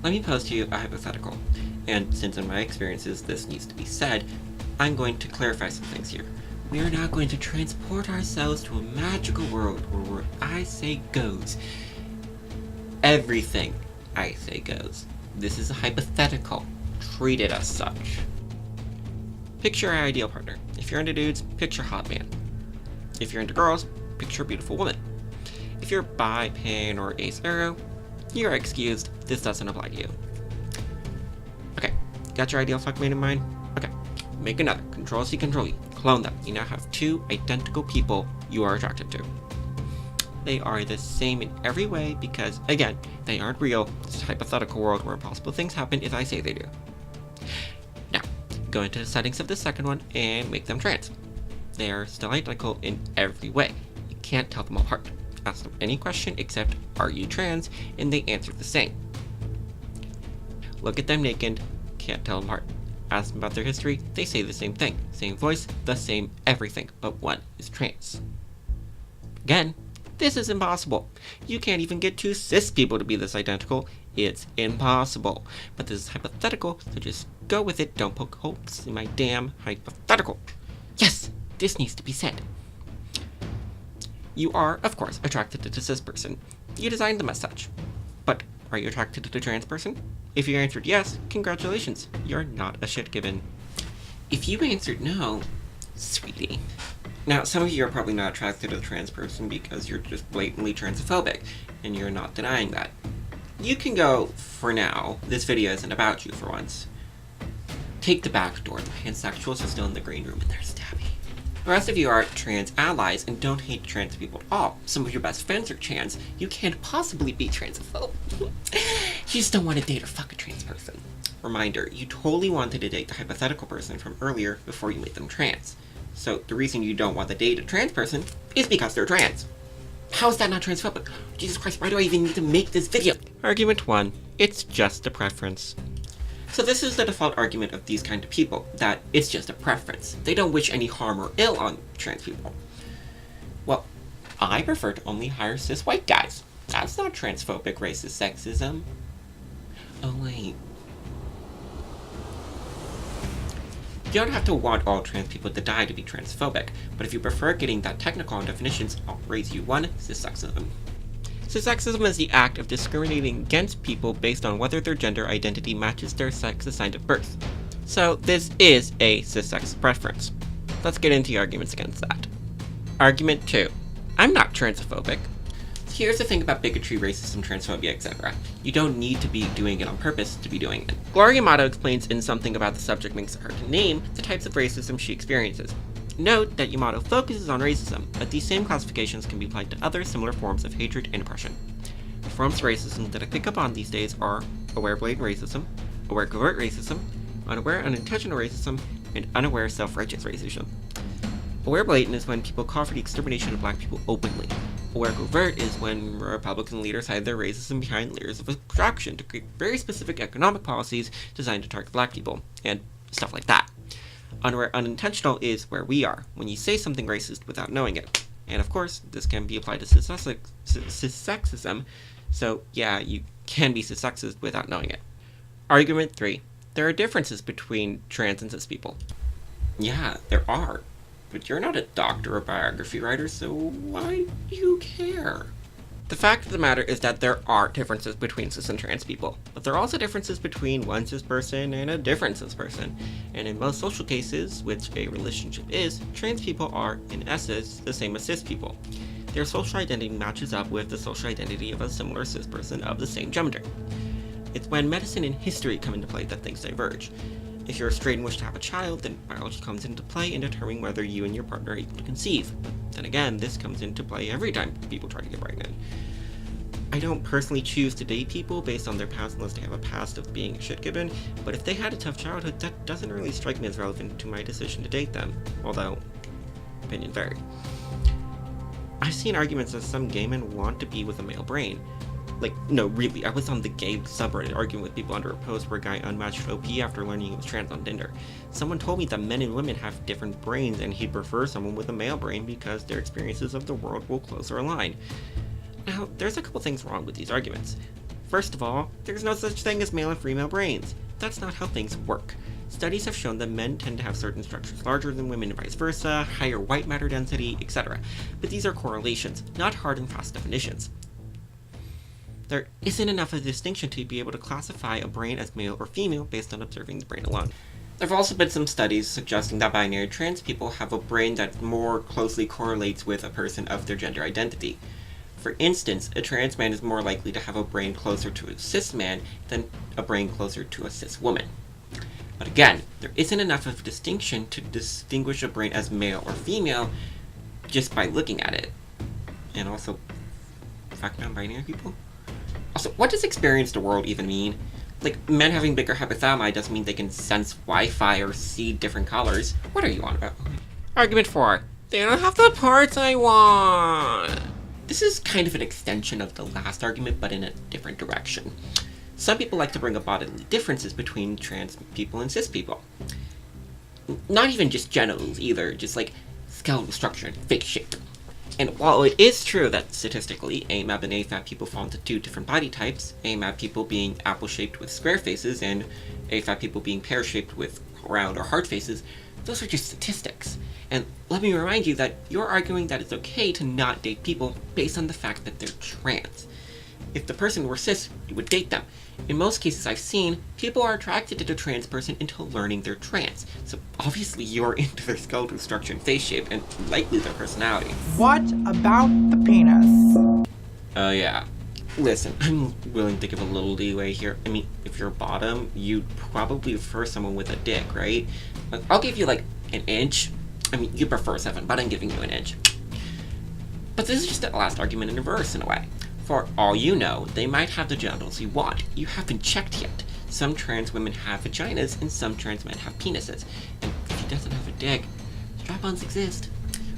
Let me pose to you a hypothetical, and since in my experiences this needs to be said, I'm going to clarify some things here. We are not going to transport ourselves to a magical world where I say goes. Everything I say goes. This is a hypothetical. Treat it as such. Picture your ideal partner. If you're into dudes, picture hot man. If you're into girls, picture a beautiful woman. If you're bi, pan, or ace arrow, you're excused. This doesn't apply to you. Okay, got your ideal fuckmate in mind? Okay, make another. Control-C, Control-V. Clone them. You now have two identical people you are attracted to. They are the same in every way because, again, they aren't real. It's a hypothetical world where impossible things happen if I say they do. Now, go into the settings of the second one and make them trans. They are still identical in every way. You can't tell them apart. Ask them any question except, are you trans? And they answer the same. Look at them naked, can't tell them apart. Ask them about their history, they say the same thing. Same voice, the same everything, but one is trans. Again, this is impossible. You can't even get two cis people to be this identical. It's impossible. But this is hypothetical, so just go with it. Don't poke holes in my damn hypothetical. Yes, this needs to be said. You are, of course, attracted to the cis person. You designed them as such. But are you attracted to the trans person? If you answered yes, congratulations. You're not a shit given. If you answered no, sweetie. Now, some of you are probably not attracted to the trans person because you're just blatantly transphobic, and you're not denying that. You can go, for now. This video isn't about you for once. Take the back door. The pansexuals are still in the green room and they're stabby. The rest of you are trans allies and don't hate trans people at all. Some of your best friends are trans. You can't possibly be transphobe. You just don't want to date or fuck a trans person. Reminder, you totally wanted to date the hypothetical person from earlier before you made them trans. So the reason you don't want to date a trans person is because they're trans. How is that not transphobic? Jesus Christ, why do I even need to make this video? Argument 1. It's just a preference. So this is the default argument of these kind of people, that it's just a preference. They don't wish any harm or ill on trans people. Well, I prefer to only hire cis white guys. That's not transphobic racist sexism. Oh wait. You don't have to want all trans people to die to be transphobic, but if you prefer getting that technical on definitions, I'll raise you one: cissexism. Cissexism is the act of discriminating against people based on whether their gender identity matches their sex assigned at birth. So this is a cissex preference. Let's get into the arguments against that. Argument 2. I'm not transphobic. Here's the thing about bigotry, racism, transphobia, etc. You don't need to be doing it on purpose to be doing it. Gloria Yamato explains in Something About the Subject Makes It Hard to Name the types of racism she experiences. Note that Yamato focuses on racism, but these same classifications can be applied to other similar forms of hatred and oppression. The forms of racism that I pick up on these days are aware blatant racism, aware covert racism, unaware unintentional racism, and unaware self-righteous racism. Aware blatant is when people call for the extermination of black people openly. Aware covert is when Republican leaders hide their racism behind layers of abstraction to create very specific economic policies designed to target black people, and stuff like that. Unaware unintentional is where we are, when you say something racist without knowing it. And of course, this can be applied to cissexism, so yeah, you can be cissexist without knowing it. Argument 3. There are differences between trans and cis people. Yeah, there are. But you're not a doctor or biography writer, so why do you care? The fact of the matter is that there are differences between cis and trans people, but there are also differences between one cis person and a different cis person. And in most social cases, which a relationship is, trans people are, in essence, the same as cis people. Their social identity matches up with the social identity of a similar cis person of the same gender. It's when medicine and history come into play that things diverge. If you're straight and wish to have a child, then biology comes into play in determining whether you and your partner are able to conceive. But then again, this comes into play every time people try to get pregnant. I don't personally choose to date people based on their past unless they have a past of being a shit given, but if they had a tough childhood, that doesn't really strike me as relevant to my decision to date them, although opinions vary. I've seen arguments that some gay men want to be with a male brain. Like, no, really, I was on the gay subreddit arguing with people under a post where a guy unmatched OP after learning he was trans on Tinder. Someone told me that men and women have different brains and he'd prefer someone with a male brain because their experiences of the world will closer align. Now, there's a couple things wrong with these arguments. First of all, there's no such thing as male and female brains. That's not how things work. Studies have shown that men tend to have certain structures larger than women and vice versa, higher white matter density, etc. But these are correlations, not hard and fast definitions. There isn't enough of a distinction to be able to classify a brain as male or female based on observing the brain alone. There have also been some studies suggesting that binary trans people have a brain that more closely correlates with a person of their gender identity. For instance, a trans man is more likely to have a brain closer to a cis man than a brain closer to a cis woman. But again, there isn't enough of a distinction to distinguish a brain as male or female just by looking at it. And also, fuck non-binary people? Also, what does experienced the world even mean? Like, men having bigger hypothalamus doesn't mean they can sense Wi-Fi or see different colors. What are you on about? Argument 4. They don't have the parts I want. This is kind of an extension of the last argument, but in a different direction. Some people like to bring up bodily differences between trans people and cis people. Not even just genitals either, just like skeletal structure and face shape. And while it is true that statistically, AMAB and AFAB people fall into two different body types, AMAB people being apple-shaped with square faces and AFAB people being pear-shaped with round or hard faces, those are just statistics. And let me remind you that you're arguing that it's okay to not date people based on the fact that they're trans. If the person were cis, you would date them. In most cases I've seen, people are attracted to the trans person until learning they're trans. So obviously you're into their skeletal structure and face shape, and likely their personality. What about the penis? Oh yeah. Listen, I'm willing to give a little leeway here. I mean, if you're bottom, you'd probably prefer someone with a dick, right? I'll give you like an inch. I mean, you prefer 7, but I'm giving you an inch. But this is just the last argument in reverse in a way. For all you know, they might have the genitals you want. You haven't checked yet. Some trans women have vaginas and some trans men have penises. And if he doesn't have a dick, strap-ons exist.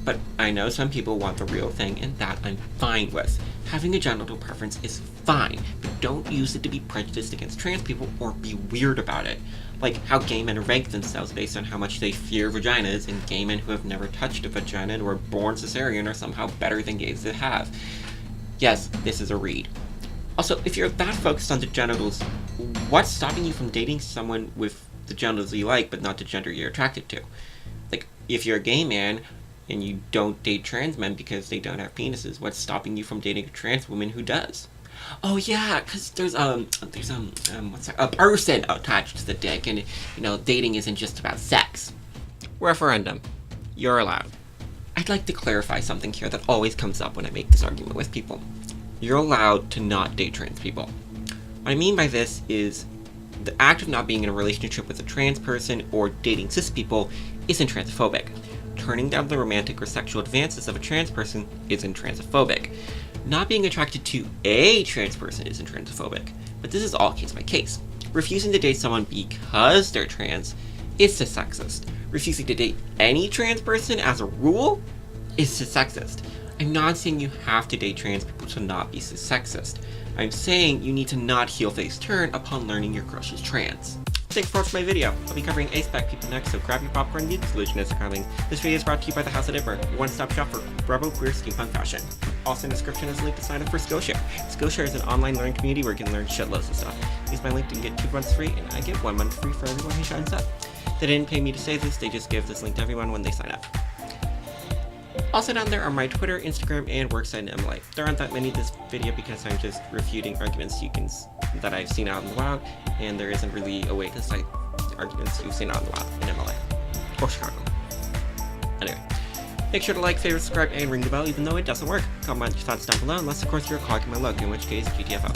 But I know some people want the real thing, and that I'm fine with. Having a genital preference is fine, but don't use it to be prejudiced against trans people or be weird about it. Like how gay men rank themselves based on how much they fear vaginas, and gay men who have never touched a vagina and were born cesarean are somehow better than gays that have. Yes, this is a read. Also, if you're that focused on the genitals, what's stopping you from dating someone with the genitals you like, but not the gender you're attracted to? Like, if you're a gay man and you don't date trans men because they don't have penises, what's stopping you from dating a trans woman who does? Oh yeah, because there's a person attached to the dick, and dating isn't just about sex. Referendum. You're allowed. I'd like to clarify something here that always comes up when I make this argument with people. You're allowed to not date trans people. What I mean by this is the act of not being in a relationship with a trans person or dating cis people isn't transphobic. Turning down the romantic or sexual advances of a trans person isn't transphobic. Not being attracted to a trans person isn't transphobic, but this is all case by case. Refusing to date someone because they're trans is cis-sexist. Refusing to date any trans person as a rule is cis-sexist. I'm not saying you have to date trans people to not be cis-sexist. I'm saying you need to not heel-face turn upon learning your crush is trans. Thanks for watching my video. I'll be covering A-Spec people next, so grab your popcorn, the solution is coming. This video is brought to you by the House of Dipper, your one-stop shop for rebel queer steampunk fashion. Also in the description is a link to sign up for Skillshare. Skillshare is an online learning community where you can learn shitloads of stuff. Use my link to get 2 months free, and I get 1 month free for everyone who signs up. They didn't pay me to say this, they just give this link to everyone when they sign up. Also down there are my Twitter, Instagram, and works at MLA. There aren't that many in this video because I'm just refuting arguments that I've seen out in the wild, and there isn't really a way to cite arguments you've seen out in the wild in MLA. Or Chicago. Anyway, make sure to like, favorite, subscribe, and ring the bell even though it doesn't work. Comment your thoughts down below, unless of course you're clogging my lug, in which case GTFO.